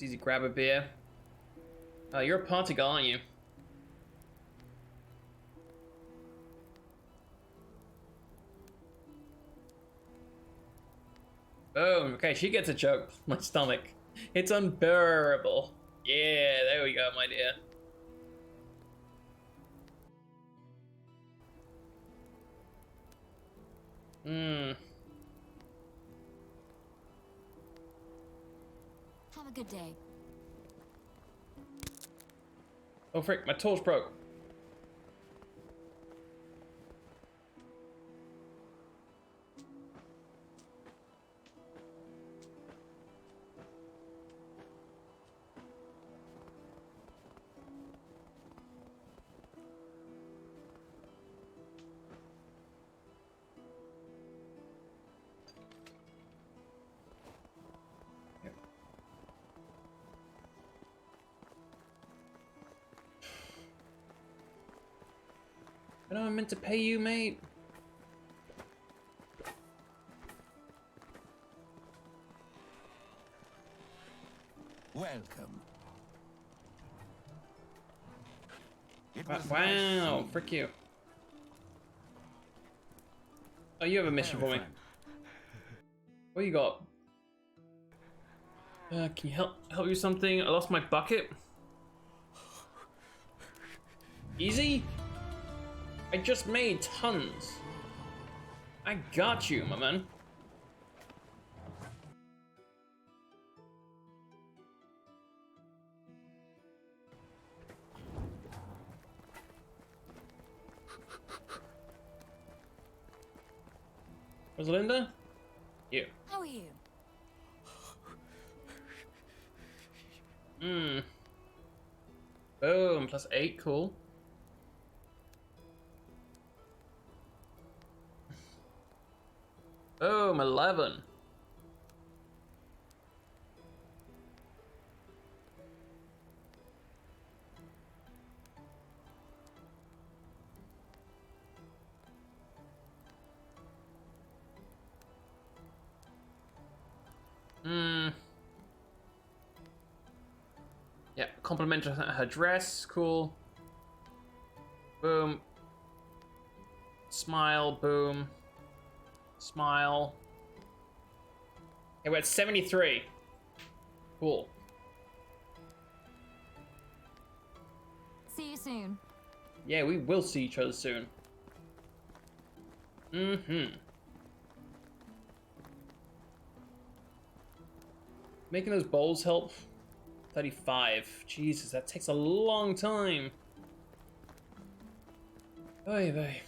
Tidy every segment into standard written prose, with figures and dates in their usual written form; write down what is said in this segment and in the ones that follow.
easy, grab a beer. You're a party girl, aren't you? Boom. Okay, she gets a joke. My stomach. It's unbearable. Yeah, there we go, my dear. Have a good day. Oh frick, my torch broke. I know I'm meant to pay you, mate. Welcome. Wow, frick you. Oh, you have a mission for me. What you got? Can you help you with something? I lost my bucket. Easy? I just made tons. I got you, my man. Rosalinda? You. How are you? Boom, +8, cool. Boom, 11. Yeah, compliment her dress, cool. Boom. Smile, boom. Smile. Okay, we're at 73. Cool. See you soon. Yeah, we will see each other soon. Making those bowls help. 35. Jesus, that takes a long time. Oy vey.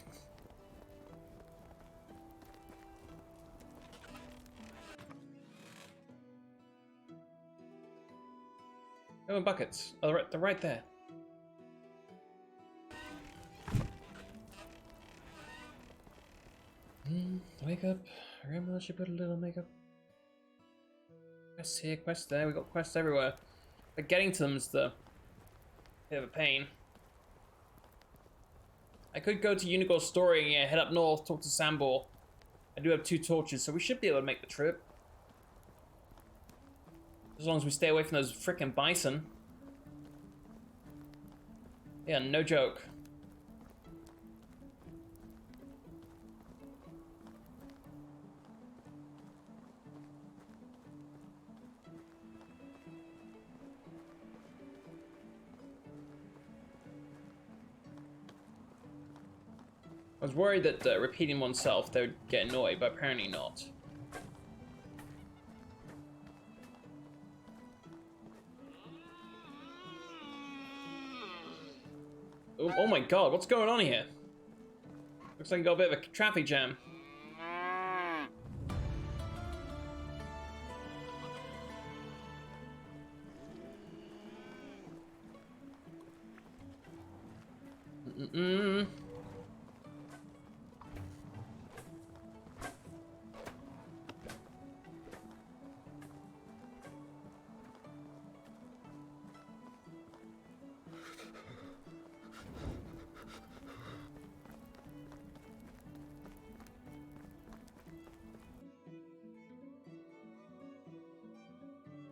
Oh, buckets. Oh, they're right there. Wake up. Remember I should put a little makeup. Quests here, quests there. We got quests everywhere. But getting to them is the bit of a pain. I could go to Unigor's story and yeah, head up north, talk to Sambor. I do have 2 torches, so we should be able to make the trip. As long as we stay away from those frickin' bison. Yeah, no joke. I was worried that repeating oneself, they would get annoyed, but apparently not. Oh my god, what's going on here? Looks like you got a bit of a traffic jam.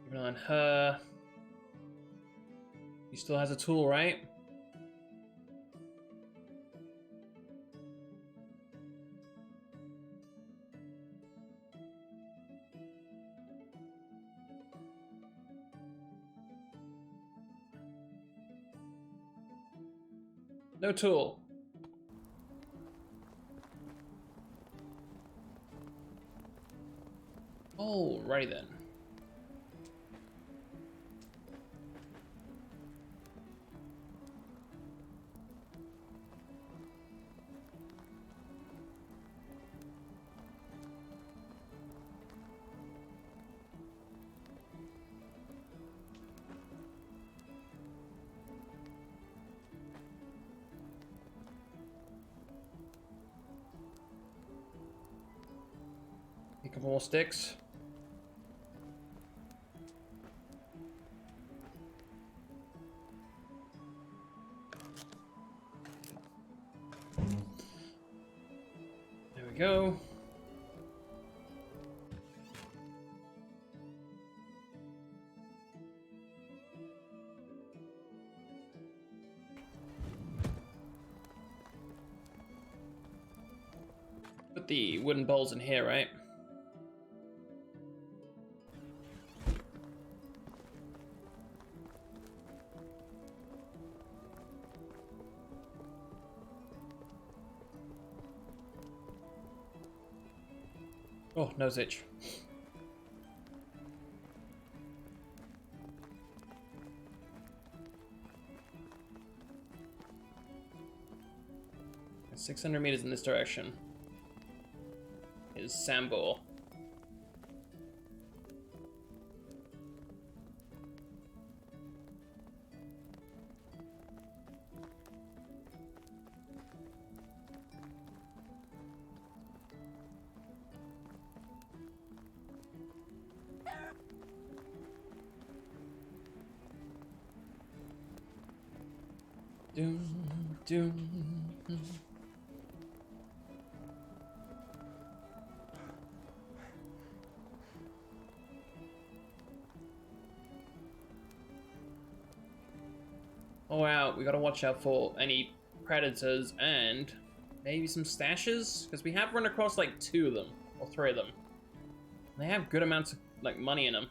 Keep an eye on her. He still has a tool, right? No tool. Alrighty then. A couple more sticks. There we go. Put the wooden bowls in here, right? Oh, nose itch. And 600 meters in this direction is Sambor. Doom, doom. Oh wow, we gotta watch out for any predators and maybe some stashes, because we have run across like 2 of them, or 3 of them. They have good amounts of like money in them.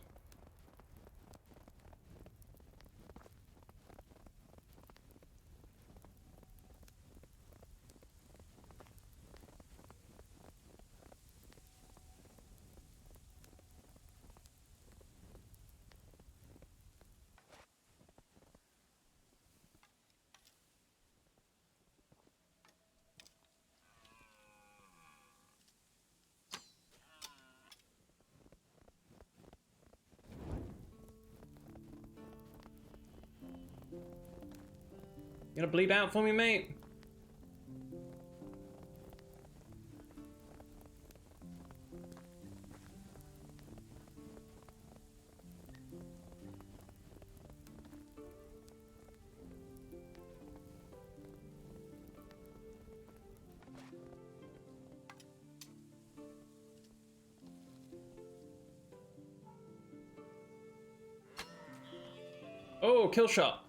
You gonna bleed out for me, mate? Oh, kill shot.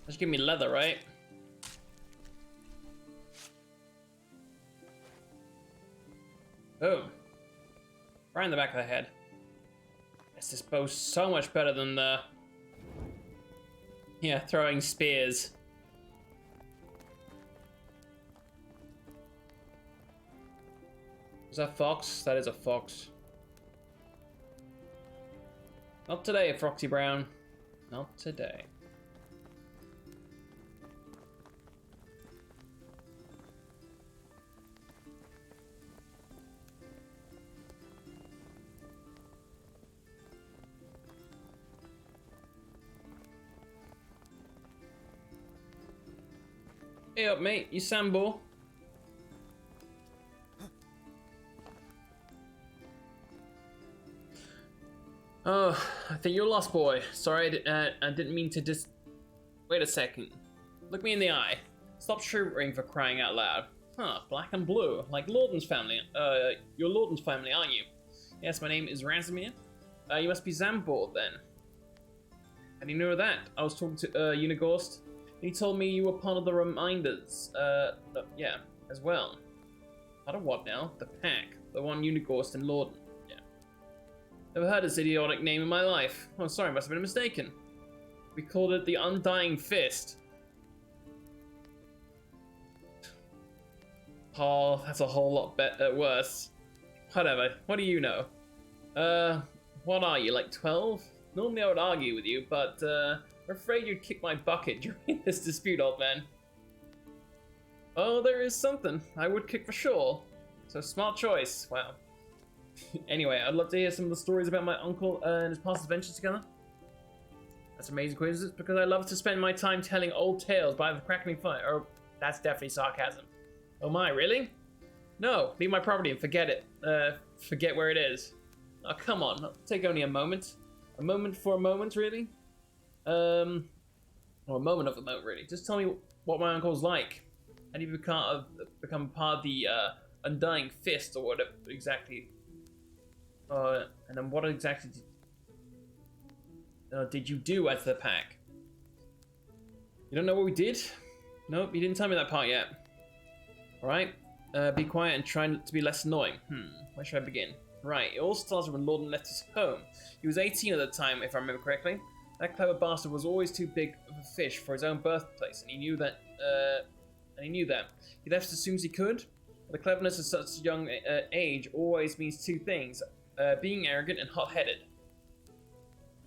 Just give me leather, right? Boom. Right in the back of the head. This bow's so much better than the... Yeah, throwing spears. Is that a fox? That is a fox. Not today, Foxy Brown. Not today. Hey up, mate. You Sambo. Oh, I think you're lost, boy. Sorry, I didn't mean to just... Wait a second. Look me in the eye. Stop shivering for crying out loud. Huh, black and blue. Like Lorden's family. You're Lorden's family, aren't you? Yes, my name is Razimir. You must be Zambord then. And you know that? I was talking to Unigorst. He told me you were part of the Reminders. Yeah, as well. Part of what now? The Pack. The one Unigorst and Lorden. Yeah. Never heard this idiotic name in my life. Oh, sorry, must have been mistaken. We called it the Undying Fist. Oh, that's a whole lot worse. Whatever. What do you know? What are you, like 12? Normally I would argue with you, but I'm afraid you'd kick my bucket during this dispute, old man. Oh, there is something. I would kick for sure. So smart choice. Wow. Anyway, I'd love to hear some of the stories about my uncle and his past adventures together. That's amazing coincidence, because I love to spend my time telling old tales by the crackling fire. Oh, that's definitely sarcasm. Oh my, really? No, leave my property and forget it. Forget where it is. Oh, come on. It'll take only a moment. A moment for a moment, really? Or a moment of a moment, really. Just tell me what my uncle's like. How do you become part of the Undying Fist, or whatever exactly? And then what exactly did you do as the Pack? You don't know what we did? Nope, you didn't tell me that part yet. Alright, be quiet and try to be less annoying. Where should I begin? Right, it all started when Lorden left his home. He was 18 at the time, if I remember correctly. That clever bastard was always too big of a fish for his own birthplace, and he knew that. He left as soon as he could. The cleverness at such a young age always means two things: being arrogant and hot-headed.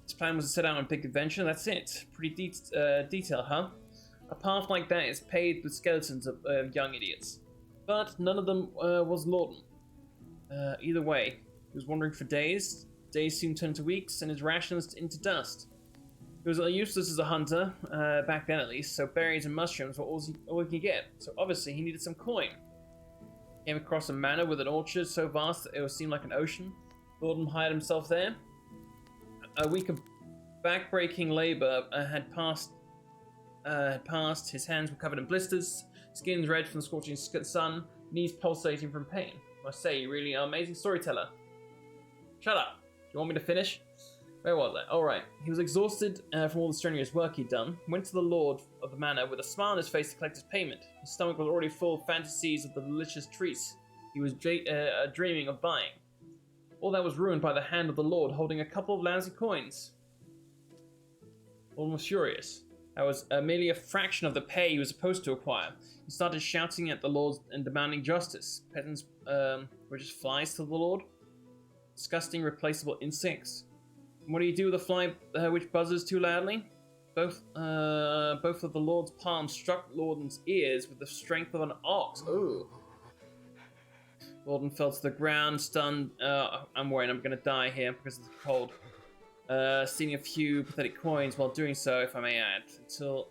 His plan was to set out on a big adventure. That's it. Pretty detailed, huh? A path like that is paved with skeletons of young idiots, but none of them was Lorden. Either way, he was wandering for days. Days soon turned to weeks, and his rations into dust. He was useless as a hunter, back then at least, so berries and mushrooms were all he could get. So obviously he needed some coin. Came across a manor with an orchard so vast that it seemed like an ocean. Lorden hired himself there. A week of back-breaking labor had passed. His hands were covered in blisters, skin red from the scorching sun, knees pulsating from pain. I must say, you really are an amazing storyteller. Shut up. Do you want me to finish? Where was I? Alright. He was exhausted from all the strenuous work he'd done. Went to the lord of the manor with a smile on his face to collect his payment. His stomach was already full of fantasies of the delicious treats he was dreaming of buying. All that was ruined by the hand of the lord holding a couple of lousy coins. Almost furious. That was merely a fraction of the pay he was supposed to acquire. He started shouting at the lord and demanding justice. Peasants were just flies to the lord. Disgusting, replaceable insects. And what do you do with a fly which buzzes too loudly? Both of the lord's palms struck Lorden's ears with the strength of an ox. Ooh. Lorden fell to the ground, stunned. I'm worried I'm going to die here because of the cold. Stealing a few pathetic coins while doing so, if I may add. It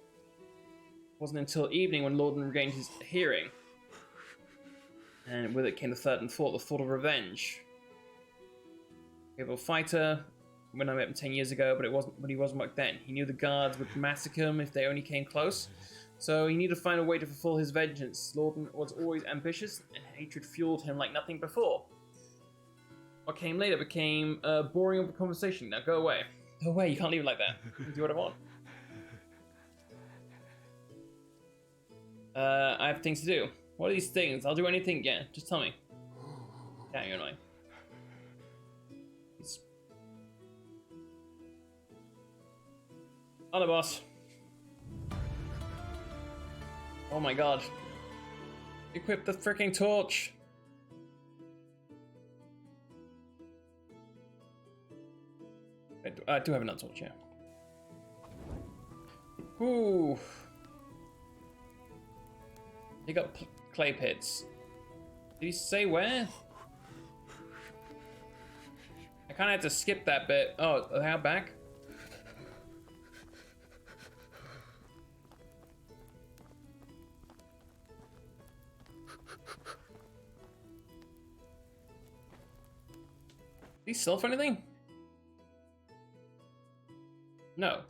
wasn't until evening when Lorden regained his hearing. And with it came the third and thought, the thought of revenge. Able fighter. When I met him 10 years ago, but he wasn't back then. He knew the guards would massacre him if they only came close. So he needed to find a way to fulfill his vengeance. Lorden was always ambitious, and hatred fueled him like nothing before. What came later became boring of a conversation. Now go away. Go away, you can't leave it like that. I can do what I want. I have things to do. What are these things? I'll do anything, yeah. Just tell me. Damn, you're annoying. Hello, boss. Oh my god. Equip the freaking torch. I do have another torch, yeah. Ooh. You got clay pits. Did he say where? I kind of had to skip that bit. Oh, how back? Did he sell for anything? No.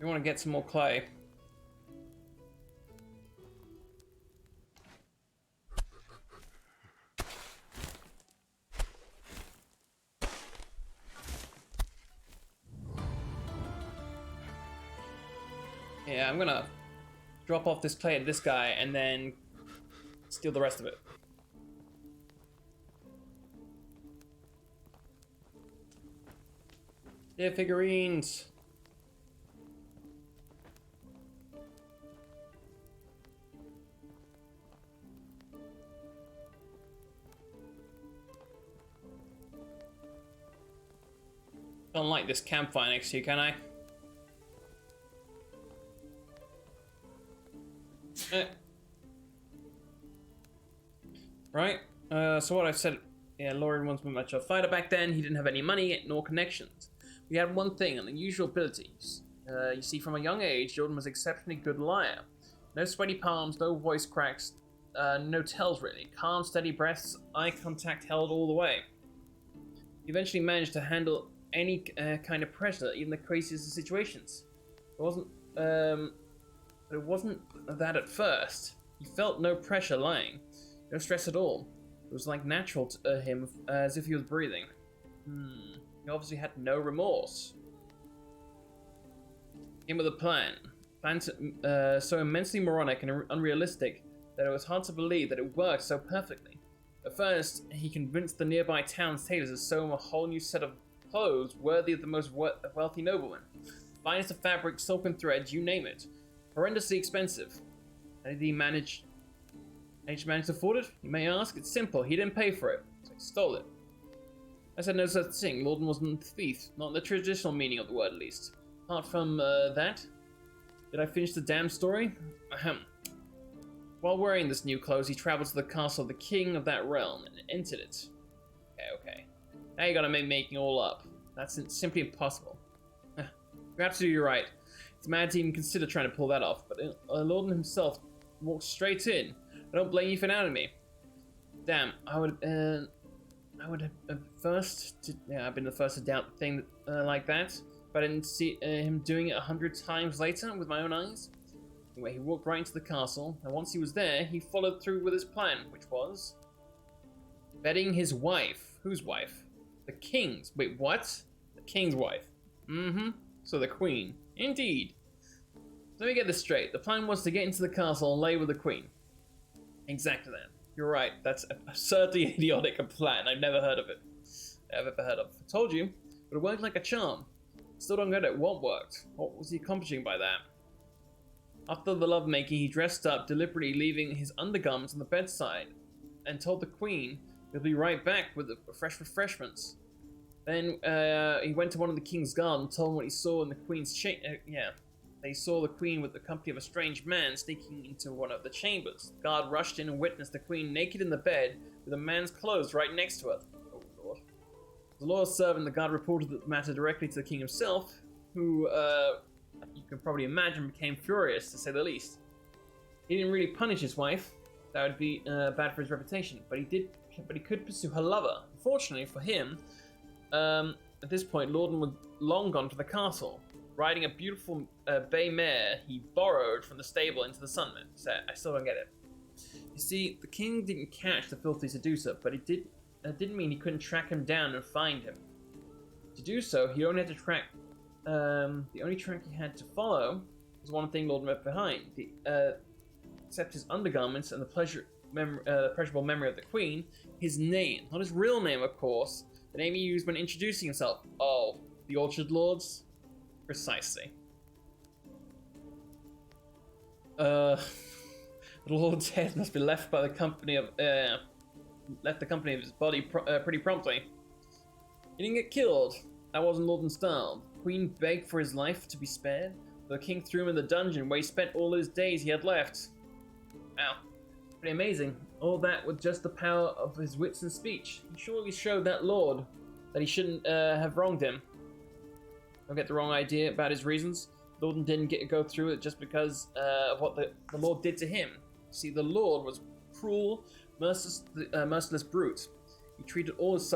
We want to get some more clay. Yeah, I'm gonna drop off this clay at this guy and then steal the rest of it. Yeah, figurines. Don't like this campfire next to you, can I? Right. So what I said. Yeah, Lauren once been much of a fighter back then. He didn't have any money nor connections. We had one thing, an unusual abilities. You see, from a young age, Jordan was an exceptionally good liar. No sweaty palms, no voice cracks, no tells really. Calm, steady breaths, eye contact held all the way. He eventually managed to handle any kind of pressure, even the craziest of situations. It wasn't that at first. He felt no pressure lying, no stress at all. It was like natural to him, as if he was breathing. He obviously had no remorse. Came with a plan. So immensely moronic and unrealistic that it was hard to believe that it worked so perfectly. At first, he convinced the nearby town's tailors to sew him a whole new set of clothes worthy of the most wealthy nobleman. Finest of fabric, silk and threads, you name it. Horrendously expensive. How did he manage to afford it? You may ask. It's simple. He didn't pay for it. So he stole it. I said no such thing. Lorden wasn't a thief. Not in the traditional meaning of the word, at least. Apart from that, did I finish the damn story? Ahem. While wearing this new clothes, he traveled to the castle of the king of that realm and entered it. Okay. Now you gotta make making all up. That's simply impossible. You're absolutely right. It's mad to even consider trying to pull that off, but Lorden himself walked straight in. I don't blame you for doubting me. Damn, I've been the first to doubt a thing like that, but I didn't see him doing it 100 times later with my own eyes. Anyway, he walked right into the castle, and once he was there, he followed through with his plan, which was betting his wife. Whose wife? The king's. Wait, what? The king's wife. So the queen. Indeed. Let me get this straight. The plan was to get into the castle and lay with the queen. Exactly that. You're right. That's absurdly idiotic a plan. I've never heard of it. I've ever heard of. I told you, but it worked like a charm. Still don't get it. What worked? What was he accomplishing by that? After the lovemaking, he dressed up, deliberately leaving his undergarments on the bedside, and told the queen he'll be right back with the fresh refreshments. Then he went to one of the king's guard and told him what he saw in the queen's They saw the queen with the company of a strange man sneaking into one of the chambers. The guard rushed in and witnessed the queen naked in the bed with a man's clothes right next to her. Oh, Lord. The loyal servant, the guard reported the matter directly to the king himself, who, you can probably imagine, became furious, to say the least. He didn't really punish his wife. That would be bad for his reputation. But he could pursue her lover. Unfortunately for him, at this point, Lorden was long gone to the castle, riding a beautiful bay mare he borrowed from the stable into the sunlight. So I still don't get it. You see, the king didn't catch the filthy seducer, but it didn't mean he couldn't track him down and find him. To do so, he only had to track. The only track he had to follow was one thing Lorden left behind. Except his undergarments and the pleasurable memory of the queen, his name, not his real name, of course. The name he used when introducing himself. Oh, the Orchard Lords? Precisely. The Lord's head must be left by the company of his body pretty promptly. He didn't get killed. That wasn't Lorden's style. The queen begged for his life to be spared. The king threw him in the dungeon where he spent all his days he had left. Wow. Pretty amazing. All that with just the power of his wits and speech. He surely showed that lord that he shouldn't have wronged him. Don't get the wrong idea about his reasons. Lorden didn't go through it just because of what the Lord did to him. See, the Lord was cruel, merciless brute. He mistreated all his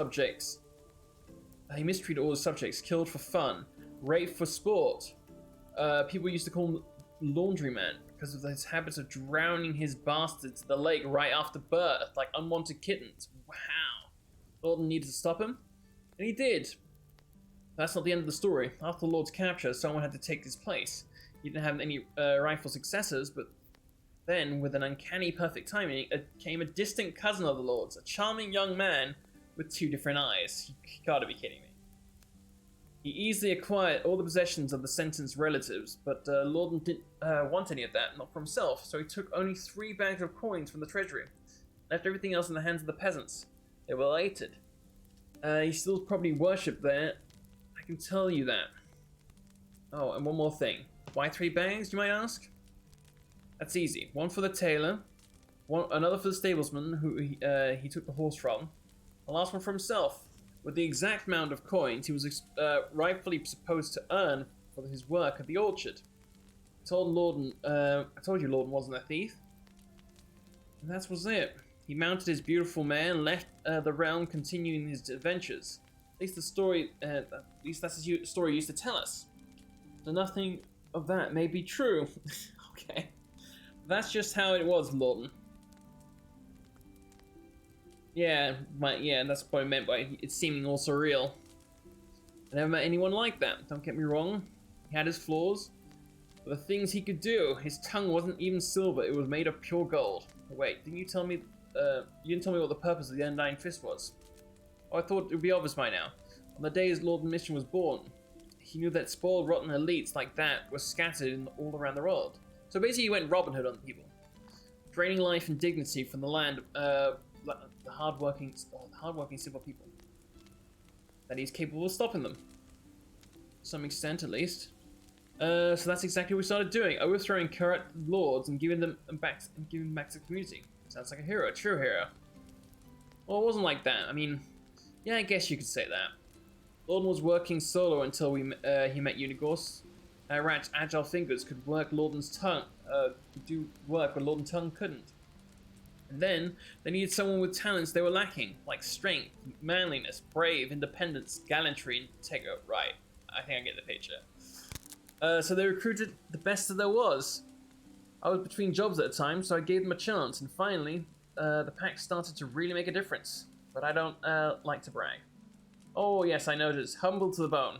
subjects, killed for fun, raped for sport. people used to call him Laundryman because of his habits of drowning his bastards in the lake right after birth, like unwanted kittens. Wow. Lorden needed to stop him, and he did. That's not the end of the story. After the Lord's capture, someone had to take his place. He didn't have any rightful successors, but then, with an uncanny perfect timing, came a distant cousin of the Lord's, a charming young man with 2 different eyes. You gotta be kidding me. He easily acquired all the possessions of the sentenced relatives, but Lorden didn't want any of that, not for himself, so he took only 3 bags of coins from the treasury, left everything else in the hands of the peasants. They were elated. He still probably worshipped there, I can tell you that. Oh, and one more thing. Why 3 bags, you might ask? That's easy. 1 for the tailor, another for the stablesman who he took the horse from, the last one for himself, with the exact amount of coins he was rightfully supposed to earn for his work at the orchard. I told you Lorden wasn't a thief. And that was it. He mounted his beautiful mare and left the realm, continuing his adventures. At least that's the story he used to tell us. So nothing of that may be true. Okay. That's just how it was, Lorden. Yeah, that's what I meant by it seeming all surreal. I never met anyone like that, don't get me wrong. He had his flaws, but the things he could do, his tongue wasn't even silver, it was made of pure gold. Wait, didn't you tell me, you didn't tell me what the purpose of the Undying Fist was? Oh, I thought it would be obvious by now. On the day his Lorden mission was born, he knew that spoiled, rotten elites like that were scattered all around the world. So basically he went Robin Hood on people, draining life and dignity from the land, the hardworking simple people. That he's capable of stopping them, to some extent at least. So that's exactly what we started doing, overthrowing corrupt lords and giving them back to the community. Sounds like a hero, a true hero. Well, it wasn't like that. I mean, yeah, I guess you could say that. Lorden was working solo until he met Unigorse. Rat's agile fingers could work Lorden's tongue, do work when Lorden's tongue couldn't. And then, they needed someone with talents they were lacking, like strength, manliness, brave, independence, gallantry, and integrity. Right, I think I get the picture. So they recruited the best that there was. I was between jobs at the time, so I gave them a chance, and finally, the pack started to really make a difference. But I don't like to brag. Oh yes, I noticed. Humble to the bone.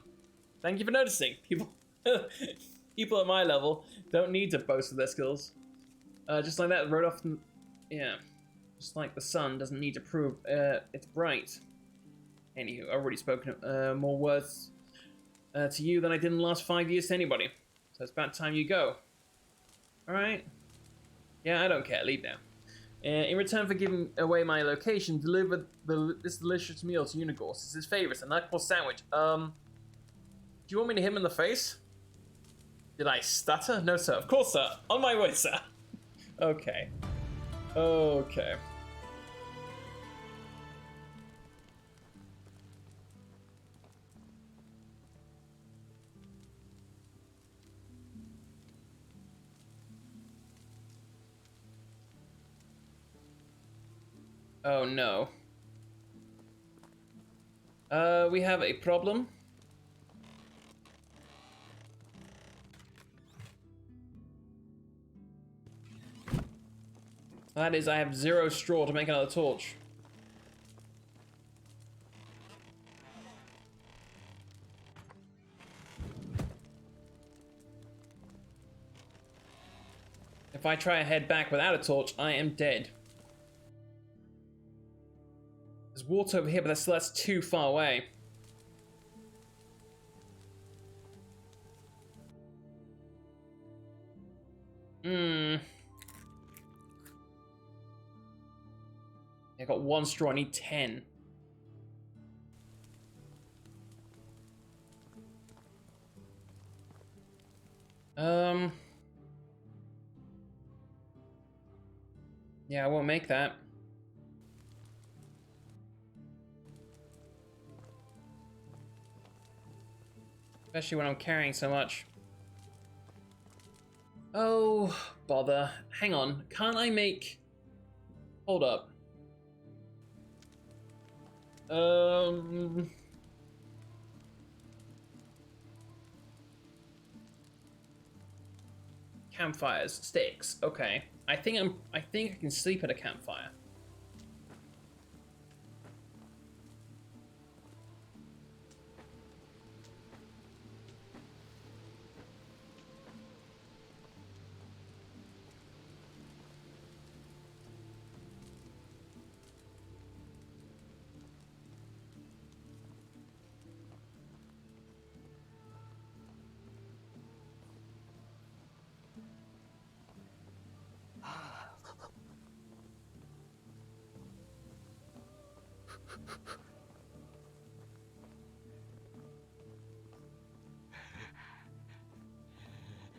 Thank you for noticing. People at my level don't need to boast of their skills. Just like that, rode off. Yeah, just like the sun doesn't need to prove it's bright. Anywho, I've already spoken more words to you than I did in the last 5 years to anybody. So it's about time you go. Alright. Yeah, I don't care. Leave now. In return for giving away my location, deliver this delicious meal to Unigorse. It's his favorite, a knuckle sandwich. Do you want me to hit him in the face? Did I stutter? No, sir. Of course, sir. On my way, sir. Okay. Okay. Oh no. We have a problem. That is, I have 0 straw to make another torch. If I try to head back without a torch, I am dead. There's water over here, but that's too far away. I got 1 straw, I need 10. Yeah, I won't make that. Especially when I'm carrying so much. Oh, bother. Hang on, can't I make... Hold up. Campfires, sticks. Okay. I think I can sleep at a campfire.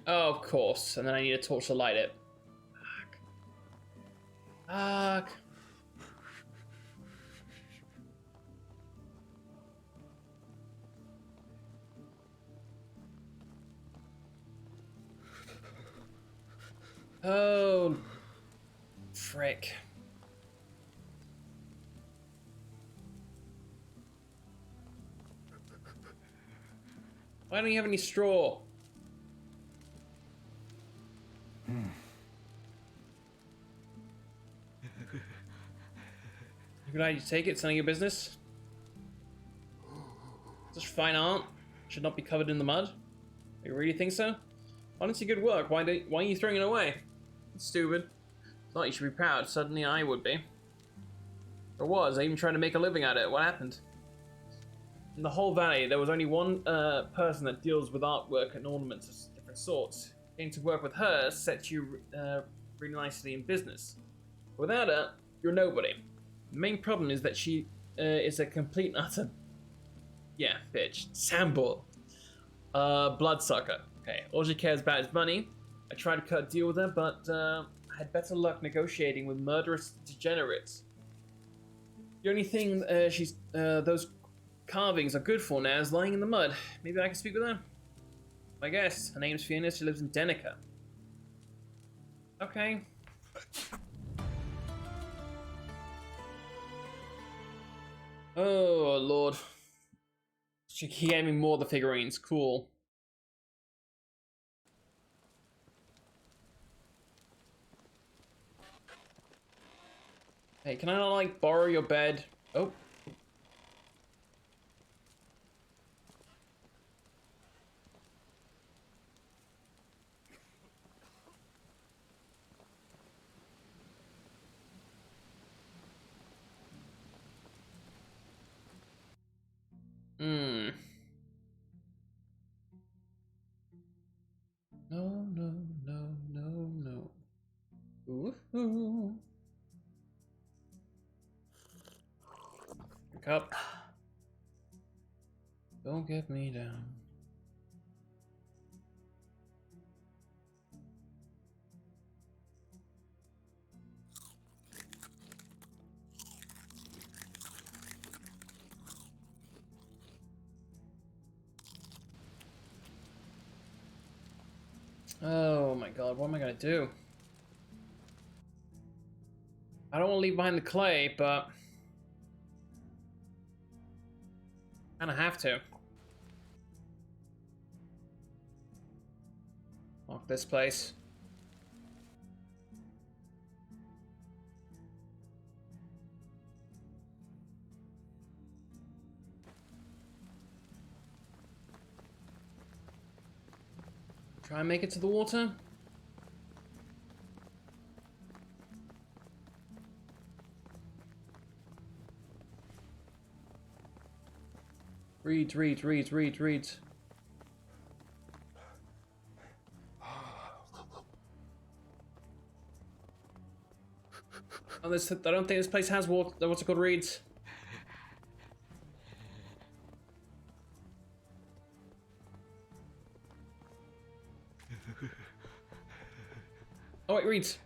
Oh, of course. And then I need a torch to light it. Fuck. Fuck. Oh, frick. Why don't you have any straw? Good idea to take it, it's none of your business. Such fine art should not be covered in the mud. You really think so? Honestly, good work. Why are you throwing it away? It's stupid. Thought you should be proud. Suddenly I would be. Or was. I even tried to make a living at it. What happened? In the whole valley, there was only one person that deals with artwork and ornaments of different sorts. Getting to work with her sets you really nicely in business. Without her, you're nobody. The main problem is that she is a complete and utter... Yeah, bitch. Sambor. Bloodsucker. Okay, all she cares about is money. I tried to cut a deal with her, but I had better luck negotiating with murderous degenerates. The only thing those carvings are good for now is lying in the mud. Maybe I can speak with her? I guess. Her name's Fiona, she lives in Denica. Okay. Oh, Lord. He gave me more of the figurines. Cool. Hey, can I not, like, borrow your bed? Oh. Hmm. No, no, no, no, no. Ooh. Cup. Don't get me down. Oh my god, what am I gonna do? I don't want to leave behind the clay, but... kinda have to. Lock this place. Try and make it to the water. Read. Oh, I don't think this place has water. What's it called? Reeds. Oh, wait, reeds.